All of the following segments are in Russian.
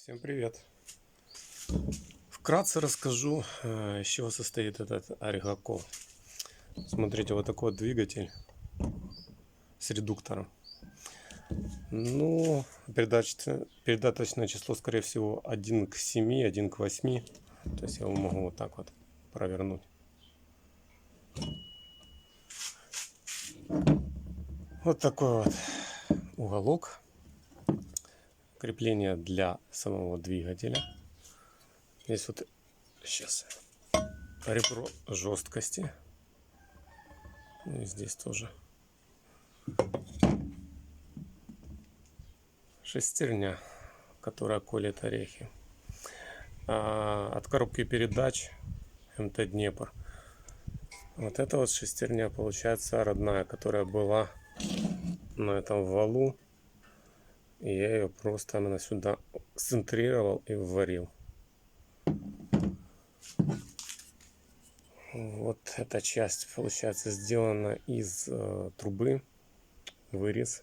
Всем привет! Вкратце расскажу, из чего состоит этот орехокол. Смотрите, вот такой вот двигатель с редуктором. Ну, передаточное число, скорее всего, 1 к 7, 1 к 8. То есть я его могу вот так вот провернуть. Вот такой вот уголок. Крепление для самого двигателя. Здесь вот сейчас ребро жесткости. И здесь тоже шестерня, которая колет орехи. От коробки передач МТ Днепр. Вот эта вот шестерня получается родная, которая была на этом валу. И я ее просто именно сюда центрировал и вварил. Вот эта часть получается сделана из трубы, вырез.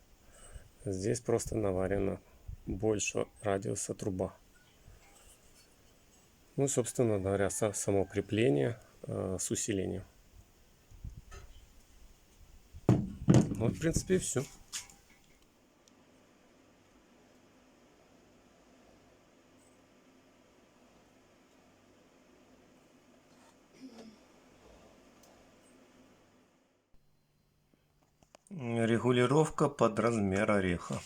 Здесь просто наварена больше радиуса труба. Ну, собственно говоря, само крепление с усилением. Вот, в принципе, и все. Регулировка под размер ореха.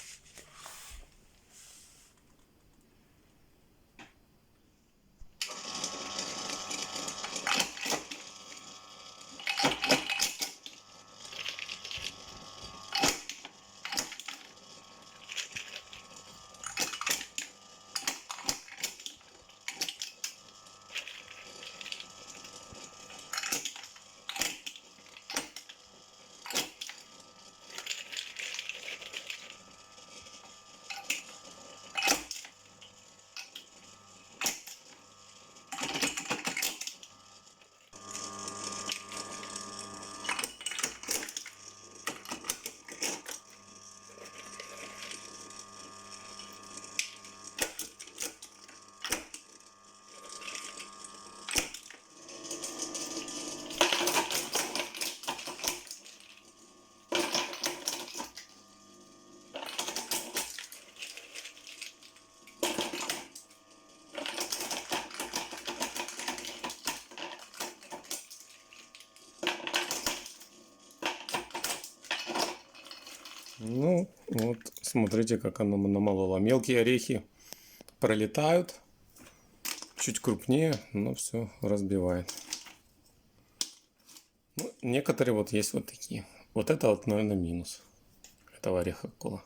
Ну, вот, смотрите, как она намолола. Мелкие орехи пролетают, чуть крупнее, но все разбивает. Ну, некоторые вот есть вот такие. Вот это вот, наверное, минус этого ореха кола.